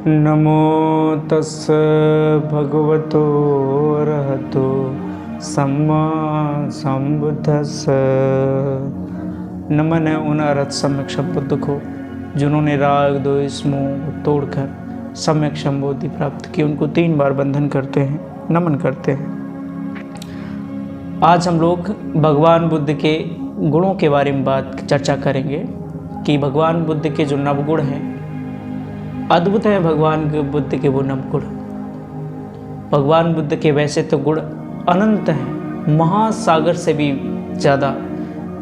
नमो तस् भगवतो अरहतो सम्मा संबुद्धस्स। नमन है उन अरहत सम्यक संबुद्ध को जिन्होंने राग द्वेष मोह तोड़कर सम्यक संबोधि प्राप्त की। उनको 3 बार बंधन करते हैं, नमन करते हैं। आज हम लोग भगवान बुद्ध के गुणों के बारे में चर्चा करेंगे कि भगवान बुद्ध के जो नवगुण हैं, अद्भुत है भगवान के बुद्ध के वो नवगुण। भगवान बुद्ध के वैसे तो गुण अनंत हैं, महासागर से भी ज़्यादा।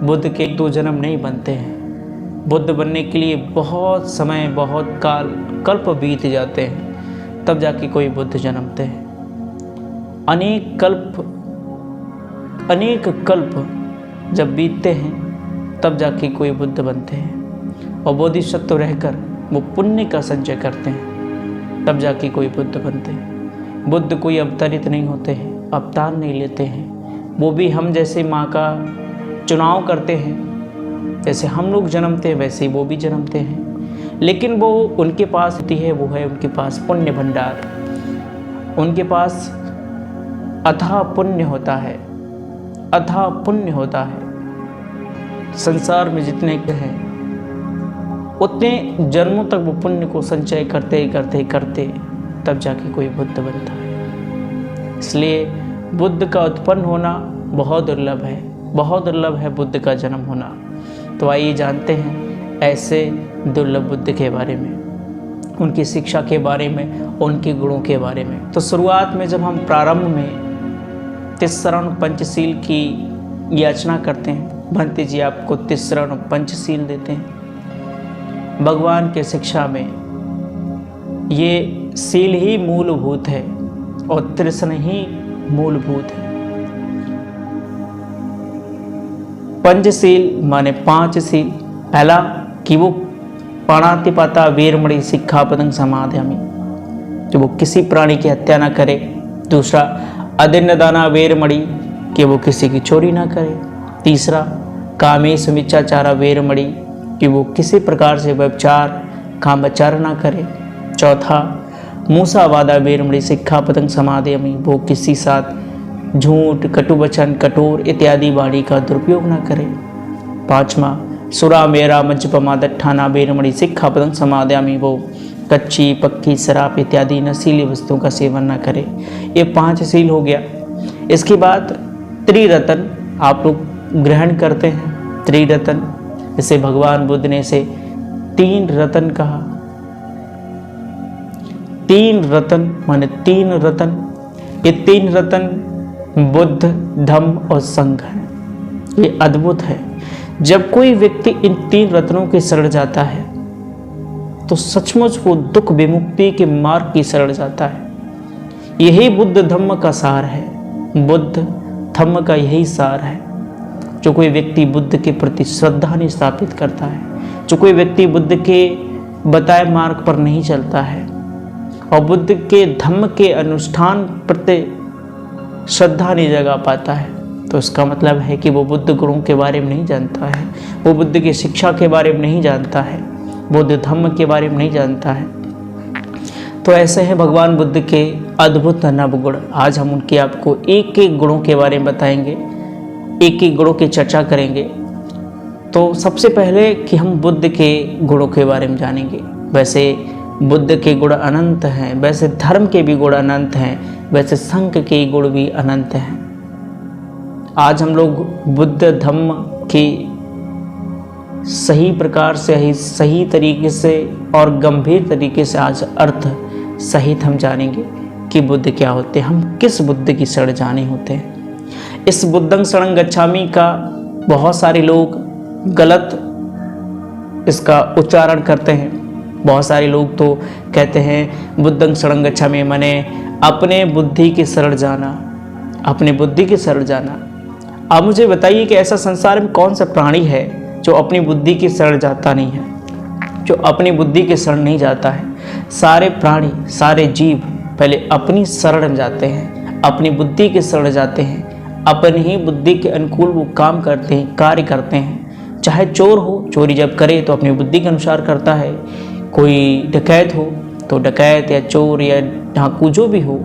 बुद्ध के 2 जन्म नहीं बनते हैं। बुद्ध बनने के लिए बहुत समय, बहुत काल, कल्प बीत जाते हैं, तब जाके कोई बुद्ध जन्मते हैं। अनेक कल्प जब बीतते हैं तब जाके कोई बुद्ध बनते हैं। और बोधिसत्व रहकर वो पुण्य का संचय करते हैं, तब जाके कोई बुद्ध बनते हैं। बुद्ध कोई अवतरित नहीं होते हैं, अवतार नहीं लेते हैं। वो भी हम जैसे माँ का चुनाव करते हैं, जैसे हम लोग जन्मते हैं वैसे ही वो भी जन्मते हैं। लेकिन वो उनके पास होती है, वो है उनके पास पुण्य भंडार। उनके पास अथाह पुण्य होता है, अथाह पुण्य होता है। संसार में जितने हैं उतने जन्मों तक वो पुण्य को संचय करते तब जाके कोई बुद्ध बनता है। इसलिए बुद्ध का उत्पन्न होना बहुत दुर्लभ है, बहुत दुर्लभ है बुद्ध का जन्म होना। तो आइए जानते हैं ऐसे दुर्लभ बुद्ध के बारे में, उनकी शिक्षा के बारे में, उनके गुणों के बारे में। तो शुरुआत में जब हम प्रारंभ में तिस्सरण पंचशील की याचना करते हैं, भंते जी आपको तिस्सरण पंचशील देते हैं। भगवान के शिक्षा में ये शील ही मूलभूत है और तृष्ण ही मूलभूत है। पंचशील माने 5 शील। पहला कि वो पाणातिपाता वीरमणि सिक्खापदं समादयामि, कि वो किसी प्राणी की हत्या ना करे। दूसरा अदिन्नदाना वीरमणि, कि वो किसी की चोरी ना करे। तीसरा कामेषु मिच्छाचारा वीरमणि, कि वो किसी प्रकार से व्यभिचार कामाचार ना करे। चौथा मूसावादा वीरमणि सिक्खापदं समादयामि, वो किसी साथ झूठ, कटुवचन, कठोर इत्यादि वाणी का दुरुपयोग ना करे। 5वां सुरा मेरा मज्जपमा दट्ठाना वीरमणि सिक्खापदं समादयामि, वो कच्ची पक्की शराब इत्यादि नशीली वस्तुओं का सेवन ना करे। ये 5 शील हो गया। इसके बाद त्रिरत्न आप लोग ग्रहण करते हैं। त्रिरत्न, इसे भगवान बुद्ध ने इसे 3 रत्न कहा। 3 रत्न माने 3 रत्न। ये 3 रत्न बुद्ध, धम्म और संघ है। ये अद्भुत है। जब कोई व्यक्ति इन 3 रत्नों के शरण जाता है तो सचमुच वो दुख विमुक्ति के मार्ग की शरण जाता है। यही बुद्ध धम्म का सार है। बुद्ध धम्म का यही सार है। जो कोई व्यक्ति बुद्ध के प्रति श्रद्धा नहीं स्थापित करता है, जो कोई व्यक्ति बुद्ध के बताए मार्ग पर नहीं चलता है और बुद्ध के धम्म के अनुष्ठान प्रति श्रद्धा नहीं जगा पाता है, तो इसका मतलब है कि वो बुद्ध गुणों के बारे में नहीं जानता है, वो बुद्ध की शिक्षा के बारे में नहीं जानता है, बुद्ध धम्म के बारे में नहीं जानता है। तो ऐसे हैं भगवान बुद्ध के अद्भुत नवगुण। आज हम उनके आपको एक एक गुणों के बारे में बताएंगे, एक एक गुणों की चर्चा करेंगे। तो सबसे पहले कि हम बुद्ध के गुणों के बारे में जानेंगे। वैसे बुद्ध के गुण अनंत हैं, वैसे धर्म के भी गुण अनंत हैं, वैसे संघ के गुण भी अनंत हैं। आज हम लोग बुद्ध धम्म की सही प्रकार से, सही तरीके से और गंभीर तरीके से आज अर्थ सहित हम जानेंगे कि बुद्ध क्या होते हैं, हम किस बुद्ध की शरण जाने होते हैं। इस बुद्धं शरणं गच्छामि का बहुत सारे लोग गलत इसका उच्चारण करते हैं। बहुत सारे लोग तो कहते हैं बुद्धं शरणं गच्छामि माने अपने बुद्धि की शरण जाना, अपने बुद्धि की शरण जाना। आप मुझे बताइए कि ऐसा संसार में कौन सा प्राणी है जो अपनी बुद्धि की शरण जाता नहीं है, जो अपनी बुद्धि की शरण नहीं जाता है। सारे प्राणी, सारे जीव पहले अपनी शरण में जाते हैं, अपनी बुद्धि की शरण जाते हैं, अपनी ही बुद्धि के अनुकूल वो काम करते हैं, कार्य करते हैं। चाहे चोर हो, चोरी जब करे तो अपनी बुद्धि के अनुसार करता है। कोई डकैत हो तो डकैत या चोर या डाकू जो भी हो,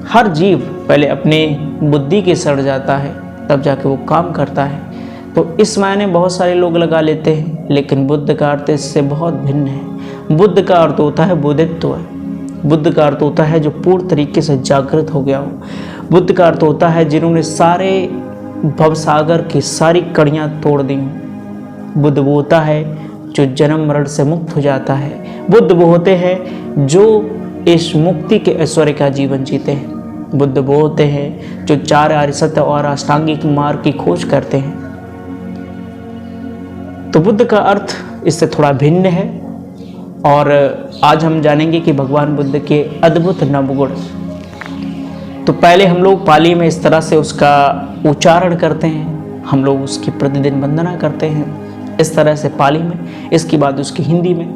हर जीव पहले अपने बुद्धि के सड़ जाता है, तब जाके वो काम करता है। तो इस मायने बहुत सारे लोग लगा लेते हैं, लेकिन बुद्ध का अर्थ इससे बहुत भिन्न है। बुद्ध का अर्थ होता है बुद्धित्व। बुद्ध का अर्थ होता है जो पूर्ण तरीके से जागृत हो गया हो। बुद्ध का अर्थ होता है जिन्होंने सारे भवसागर की सारी कड़ियाँ तोड़ दी हों। बुद्ध वो होता है जो जन्म मरण से मुक्त हो जाता है। बुद्ध वो होते हैं जो इस मुक्ति के ऐश्वर्य का जीवन जीते हैं। बुद्ध वो होते हैं जो 4 आर्य सत्य और अष्टांगिक मार्ग की खोज करते हैं। तो बुद्ध का अर्थ इससे थोड़ा भिन्न है, और आज हम जानेंगे कि भगवान बुद्ध के अद्भुत नवगुण। तो पहले हम लोग पाली में इस तरह से उसका उच्चारण करते हैं, हम लोग उसकी प्रतिदिन वंदना करते हैं इस तरह से पाली में, इसके बाद उसकी हिंदी में।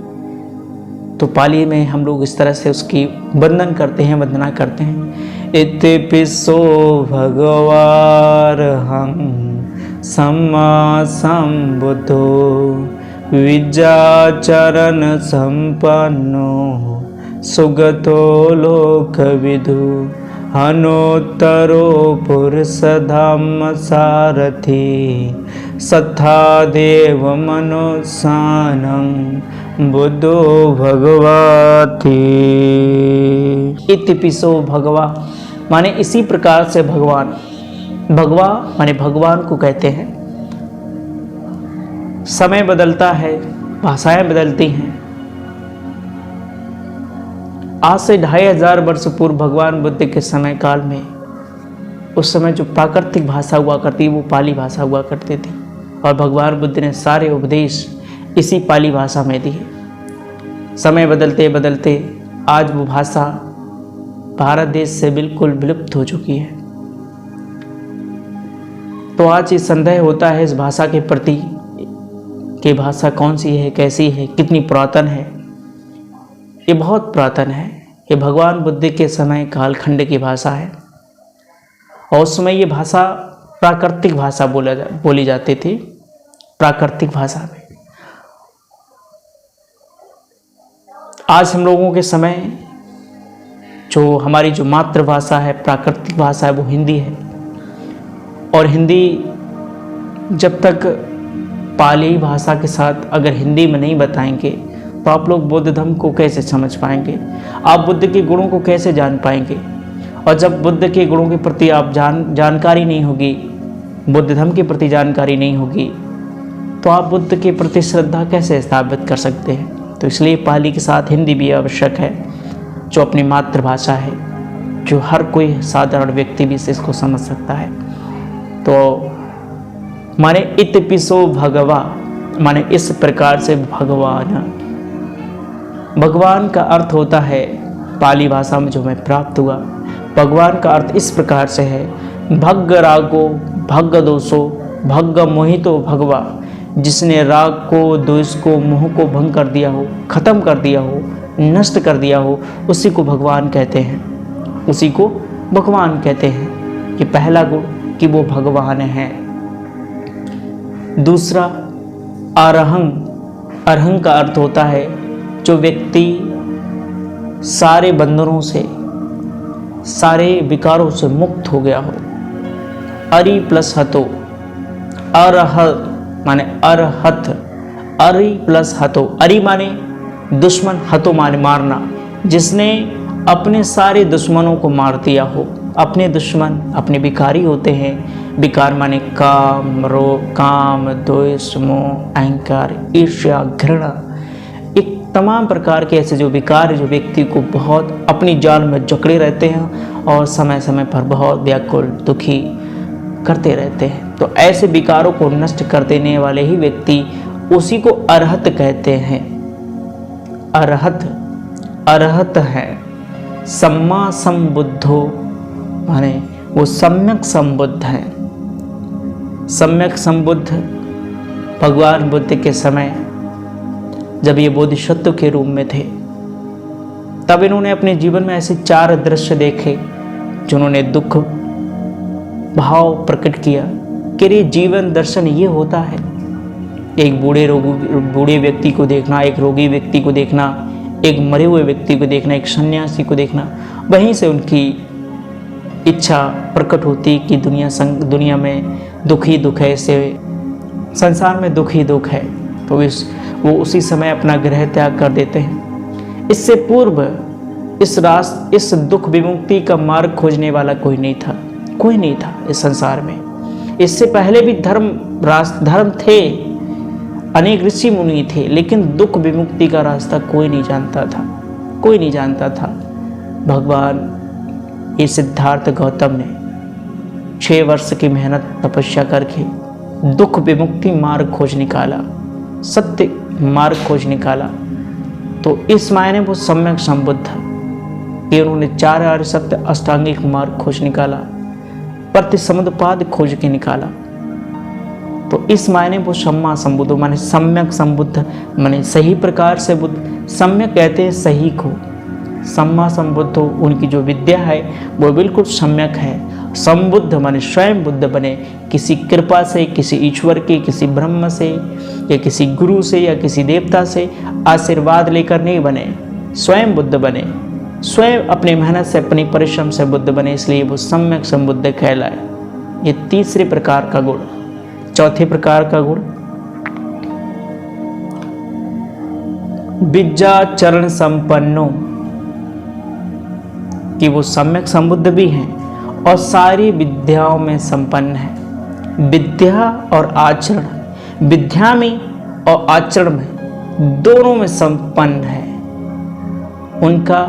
तो पाली में हम लोग इस तरह से उसकी वंदन करते हैं, वंदना करते हैं। इतिपिसो भगवारहं सम्मा संबुद्धो विद्याचरण संपन्नो सुगतो लोकविदु हनोत्तरो पुरुषधम्म सारथि सत्था देव मनोसानं बुद्धो भगवाति। इतिपिसो भगवा माने इसी प्रकार से भगवान। भगवा माने भगवान को कहते हैं। समय बदलता है, भाषाएं बदलती हैं। आज से 2500 वर्ष पूर्व भगवान बुद्ध के समय काल में, उस समय जो प्राकृतिक भाषा हुआ करती वो पाली भाषा हुआ करती थी, और भगवान बुद्ध ने सारे उपदेश इसी पाली भाषा में दिए। समय बदलते बदलते आज वो भाषा भारत देश से बिल्कुल विलुप्त हो चुकी है। तो आज ये संदेह होता है इस भाषा के प्रति कि भाषा कौन सी है, कैसी है, कितनी पुरातन है। ये बहुत पुरातन है। ये भगवान बुद्ध के समय कालखंड की भाषा है, और उस समय ये भाषा प्राकृतिक भाषा बोली जाती थी। प्राकृतिक भाषा में आज हम लोगों के समय जो हमारी जो मातृभाषा है, प्राकृतिक भाषा है, वो हिंदी है। और हिंदी जब तक पाली भाषा के साथ अगर हिंदी में नहीं बताएंगे तो आप लोग बुद्ध धर्म को कैसे समझ पाएंगे, आप बुद्ध के गुणों को कैसे जान पाएंगे। और जब बुद्ध के गुणों के प्रति आप जानकारी नहीं होगी, बुद्ध धर्म के प्रति जानकारी नहीं होगी, तो आप बुद्ध के प्रति श्रद्धा कैसे स्थापित कर सकते हैं। तो इसलिए पाली के साथ हिंदी भी आवश्यक है, जो अपनी मातृभाषा है, जो हर कोई साधारण व्यक्ति भी इसको समझ सकता है। तो माने इतिपिसो भगवा माने इस प्रकार से भगवान। भगवान का अर्थ होता है पाली भाषा में जो हमें प्राप्त हुआ, भगवान का अर्थ इस प्रकार से है, भग्ग रागो भग्ग दोषो भग्ग मोहितो भगवा। जिसने राग को, दोष को, मोह को भंग कर दिया हो, खत्म कर दिया हो, नष्ट कर दिया हो, उसी को भगवान कहते हैं, उसी को भगवान कहते हैं। ये पहला गुण कि वो भगवान है। दूसरा अरहं। अरहं का अर्थ होता है जो व्यक्ति सारे बंधनों से, सारे विकारों से मुक्त हो गया हो। अरि प्लस हतो, अरहत माने अरहत, अरि प्लस हतो। अरि माने दुश्मन, हतो माने मारना। जिसने अपने सारे दुश्मनों को मार दिया हो। अपने दुश्मन अपने विकारी होते हैं। विकार माने काम, रोग, काम, द्वेष, मोह, अहंकार, ईर्ष्या, घृणा, एक तमाम प्रकार के ऐसे जो विकार जो व्यक्ति को बहुत अपनी जाल में जकड़े रहते हैं और समय समय पर बहुत व्याकुल, दुखी करते रहते हैं। तो ऐसे विकारों को नष्ट कर देने वाले ही व्यक्ति, उसी को अरहत कहते हैं। अरहत, अरहत है। सम्मा संबुद्धो माने वो सम्यक संबुद्ध है। सम्यक संबुद्ध भगवान बुद्ध के समय जब ये बोधिसत्व के रूप में थे, तब इन्होंने अपने जीवन में ऐसे 4 दृश्य देखे जिन्होंने दुख भाव प्रकट किया कि ये जीवन दर्शन ये होता है। एक बूढ़े व्यक्ति को देखना, एक रोगी व्यक्ति को देखना, एक मरे हुए व्यक्ति को देखना, एक सन्यासी को देखना, वहीं से उनकी इच्छा प्रकट होती कि दुनिया में दुख ही दुख है, इसे संसार में दुख ही दुख है, तो वो उसी समय अपना गृह त्याग कर देते हैं। इससे पूर्व इस दुख विमुक्ति का मार्ग खोजने वाला कोई नहीं था इस संसार में। इससे पहले भी धर्म थे, अनेक ऋषि मुनि थे, लेकिन दुख विमुक्ति का रास्ता कोई नहीं जानता था। भगवान ये सिद्धार्थ गौतम ने 6 वर्ष की मेहनत तपस्या करके दुख विमुक्ति मार्ग खोज निकाला, सत्य मार्ग खोज निकाला। तो इस मायने वो सम्यक संबुद्ध कि उन्होंने 4 आर्य सत्य अष्टांगिक मार्ग खोज निकाला, प्रतिसमुद्पाद खोज के निकाला। तो इस मायने वो सम्मा संबुद्ध माने सम्यक संबुद्ध, माने सही प्रकार से बुद्ध। सम्यक कहते हैं सही को, सम्मा संबुद्ध उनकी जो विद्या है वो बिल्कुल सम्यक है। संबुद्ध माने स्वयं बुद्ध बने, किसी कृपा से, किसी ईश्वर के, किसी ब्रह्म से या किसी गुरु से या किसी देवता से आशीर्वाद लेकर नहीं बने, स्वयं बुद्ध बने, स्वयं अपनी मेहनत से, अपनी परिश्रम से बुद्ध बने, इसलिए वो सम्यक संबुद्ध कहलाए। ये तीसरे प्रकार का गुण। चौथे प्रकार का गुण विद्या चरण संपन्नो, कि वो सम्यक संबुद्ध भी हैं और सारी विद्याओं में संपन्न है। विद्या और आचरण, विद्या में और आचरण में दोनों में संपन्न है। उनका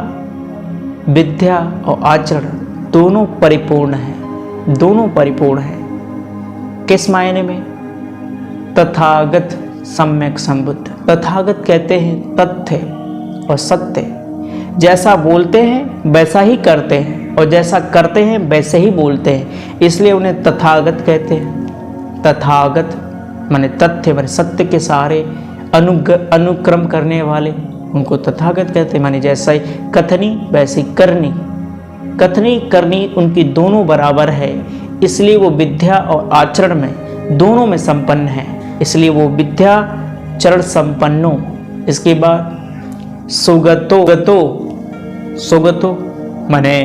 विद्या और आचरण दोनों परिपूर्ण है। किस मायने में? तथागत सम्यक संबुद्ध। तथागत कहते हैं तथ्य और सत्य, जैसा बोलते हैं वैसा ही करते हैं और जैसा करते हैं वैसे ही बोलते हैं, इसलिए उन्हें तथागत कहते हैं। तथागत माने तथ्य माने सत्य के सहारे अनुक्रम करने वाले, उनको तथागत कहते हैं। माने जैसा ही कथनी वैसे ही करनी, कथनी करनी उनकी दोनों बराबर है, इसलिए वो विद्या और आचरण में दोनों में संपन्न है, इसलिए वो विद्या चरण संपन्नो। इसके बाद सुगतो माने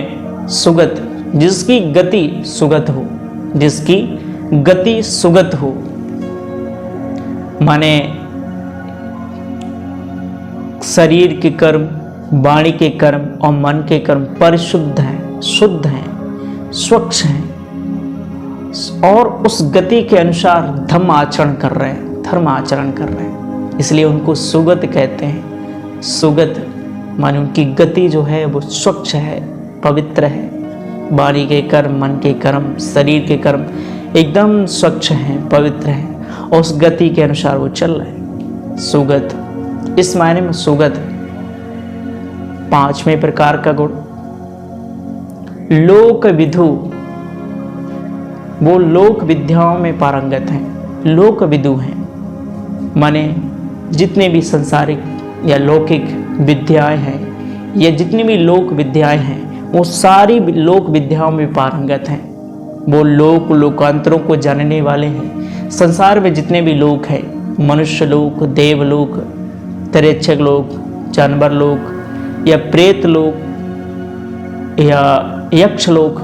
सुगत, जिसकी गति सुगत हो, माने शरीर के कर्म, वाणी के कर्म और मन के कर्म परिशुद्ध हैं, शुद्ध हैं, स्वच्छ हैं और उस गति के अनुसार धर्म आचरण कर रहे हैं, इसलिए उनको सुगत कहते हैं। सुगत माने उनकी गति जो है वो स्वच्छ है, पवित्र है। वाणी के कर्म, मन के कर्म, शरीर के कर्म एकदम स्वच्छ हैं, पवित्र हैं और उस गति के अनुसार वो चल रहे हैं। सुगत, इस मायने में सुगत। 5वें प्रकार का गुण लोक विदु, वो लोक विद्याओं में पारंगत हैं, लोक विदु हैं, माने जितने भी सांसारिक या लौकिक विद्याएं हैं या जितनी भी लोक विद्याएं हैं वो सारी लोक विद्याओं में पारंगत हैं। वो लोकांतरों को जानने वाले हैं। संसार में जितने भी लोक हैं, मनुष्य लोक, देवलोक, तिर्यक्षक लोक, जानवर लोक या प्रेत लोक या यक्ष लोक,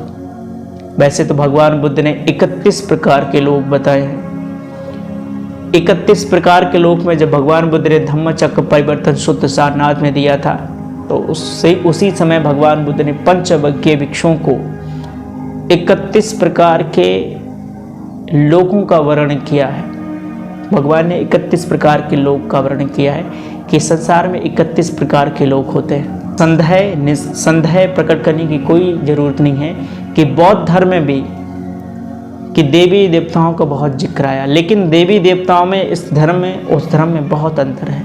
वैसे तो भगवान बुद्ध ने 31 प्रकार के लोक बताए हैं। 31 प्रकार के लोक में जब भगवान बुद्ध ने धम्मचक्र परिवर्तन सूत्र सारनाथ में दिया था, तो उसी समय भगवान बुद्ध ने पंचवक्कीय भिक्षुओं को 31 प्रकार के लोकों का वर्णन किया है। भगवान ने 31 प्रकार के लोक का वर्णन किया है कि संसार में 31 प्रकार के लोक होते हैं। संदेह प्रकट करने की कोई जरूरत नहीं है कि बौद्ध धर्म में भी कि देवी देवताओं का बहुत जिक्र आया, लेकिन देवी देवताओं में इस धर्म में उस धर्म में बहुत अंतर है।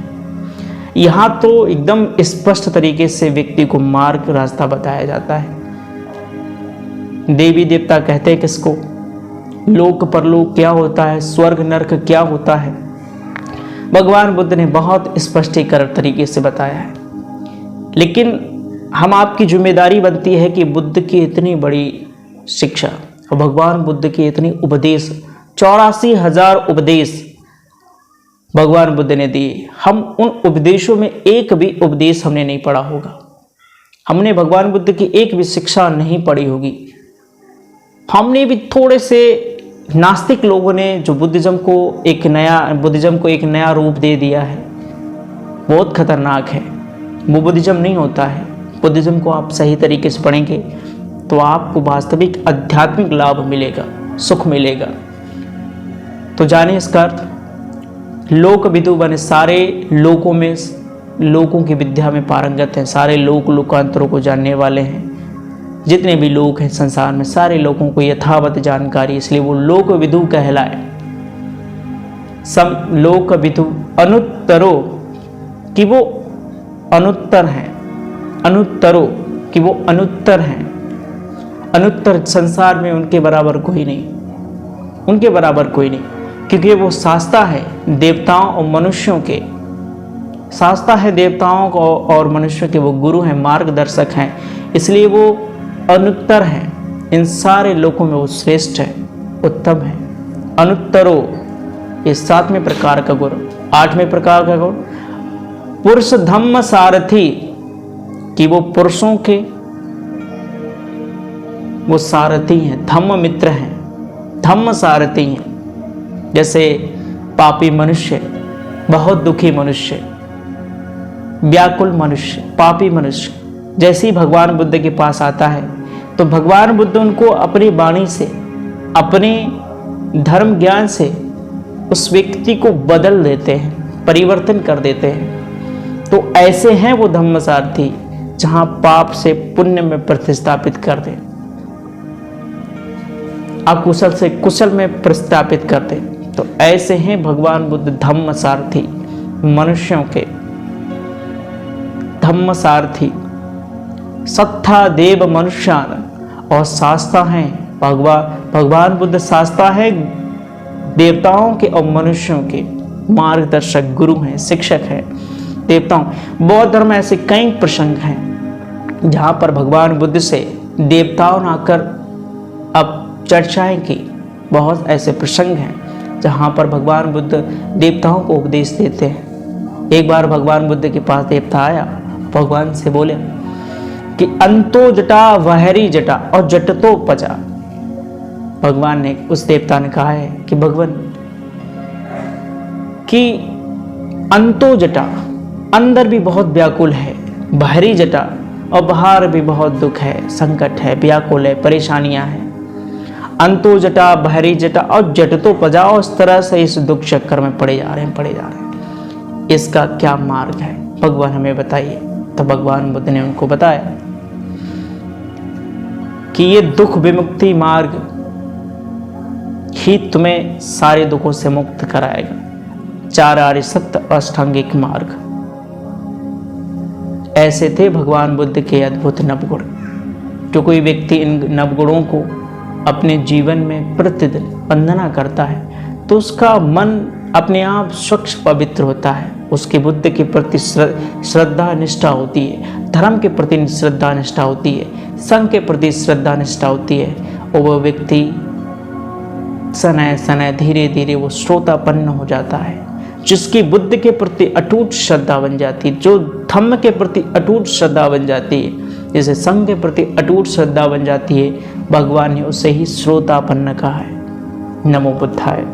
यहाँ तो एकदम स्पष्ट तरीके से व्यक्ति को मार्ग रास्ता बताया जाता है। देवी देवता कहते हैं किसको, लोक परलोक क्या होता है, स्वर्ग नरक क्या होता है, भगवान बुद्ध ने बहुत स्पष्टीकरण तरीके से बताया है। लेकिन हम आपकी जिम्मेदारी बनती है कि बुद्ध की इतनी बड़ी शिक्षा और भगवान बुद्ध के इतने उपदेश, 84,000 उपदेश भगवान बुद्ध ने दिए। हम उन उपदेशों में एक भी उपदेश हमने नहीं पढ़ा होगा, हमने भगवान बुद्ध की एक भी शिक्षा नहीं पढ़ी होगी। हमने भी थोड़े से नास्तिक लोगों ने जो बुद्धिज्म को एक नया रूप दे दिया है, बहुत खतरनाक है। वो बुद्धिज्म नहीं होता है। बुद्धिज्म को आप सही तरीके से पढ़ेंगे तो आपको वास्तविक आध्यात्मिक लाभ मिलेगा, सुख मिलेगा। तो जाने इसका अर्थ। लोक विदु बने सारे लोकों में, लोगों की विद्या में पारंगत हैं, सारे लोकांतरों को जानने वाले हैं। जितने भी लोग हैं संसार में, सारे लोगों को यथावत जानकारी, इसलिए वो लोक विदु कहलाए। सम लोक विदु अनुत्तरो कि वो अनुत्तर हैं, अनुत्तरो कि वो अनुत्तर हैं। अनुत्तर संसार में उनके बराबर कोई नहीं, उनके बराबर कोई नहीं, क्योंकि वो शास्ता है देवताओं और मनुष्यों के, शास्ता है देवताओं को और मनुष्यों के, वो गुरु हैं, मार्गदर्शक हैं, इसलिए वो अनुत्तर हैं। इन सारे लोगों में वो श्रेष्ठ है, उत्तम है। अनुत्तरो ये 7वें प्रकार का गुण। 8वें प्रकार का गुण पुरुष धम्म सारथी कि वो पुरुषों के वो सारथी हैं, धम्म मित्र हैं, धम्म सारथी हैं। जैसे पापी मनुष्य, बहुत दुखी मनुष्य, व्याकुल मनुष्य, पापी मनुष्य जैसे ही भगवान बुद्ध के पास आता है तो भगवान बुद्ध उनको अपनी वाणी से, अपने धर्म ज्ञान से उस व्यक्ति को बदल देते हैं, परिवर्तन कर देते हैं। तो ऐसे हैं वो धम्मसारथी जहां पाप से पुण्य में प्रतिस्थापित कर दे, अकुशल से कुशल में प्रतिस्थापित कर दे। तो ऐसे हैं भगवान बुद्ध धम्मसारथी, मनुष्यों के धम्मसारथी। सत्था देव मनुष्यान और शास्ता हैं भगवान बुद्ध शास्ता है देवताओं के और मनुष्यों के मार्गदर्शक, गुरु हैं, शिक्षक हैं देवताओं। बौद्ध धर्म में ऐसे कई प्रसंग हैं जहाँ पर भगवान बुद्ध से देवताओं ने आकर अब चर्चाएं की। बहुत ऐसे प्रसंग हैं जहाँ पर भगवान बुद्ध देवताओं को उपदेश देते हैं। एक बार भगवान बुद्ध के पास देवता आया, भगवान से बोले कि अंतो जटा वहरी जटा और जटतो पचा। भगवान ने, उस देवता ने कहा है कि भगवान कि अंतो जटा अंदर भी बहुत व्याकुल है, बाहरी जटा और बाहर भी बहुत दुख है, संकट है, व्याकुल है, परेशानियां हैं। अंतो जटा बाहरी जटा और जटतो पजा, उस तरह से इस दुख चक्कर में पड़े जा रहे हैं। इसका क्या मार्ग है भगवान हमें बताइए। तो भगवान बुद्ध ने उनको बताया कि ये दुख विमुक्ति मार्ग ही तुम्हें सारे दुखों से मुक्त कराएगा। 4 आर्य सत्य अष्टांगिक मार्ग। ऐसे थे भगवान बुद्ध के अद्भुत नवगुण। जो कोई व्यक्ति इन नवगुणों को अपने जीवन में प्रतिदिन वंदना करता है तो उसका मन अपने आप स्वच्छ पवित्र होता है। उसकी बुद्ध के प्रति श्रद्धा निष्ठा होती है, धर्म के प्रति श्रद्धा निष्ठा होती है, संघ के प्रति श्रद्धा निष्ठा होती है। और वह व्यक्ति सनय धीरे धीरे वो श्रोतापन्न हो जाता है। जिसकी बुद्ध के प्रति अटूट श्रद्धा बन जाती है, जो धम्म के प्रति अटूट श्रद्धा बन जाती है, जैसे संघ के प्रति अटूट श्रद्धा बन जाती है, भगवान ने उसे ही श्रोतापन्न कहा है। नमो बुद्धाय।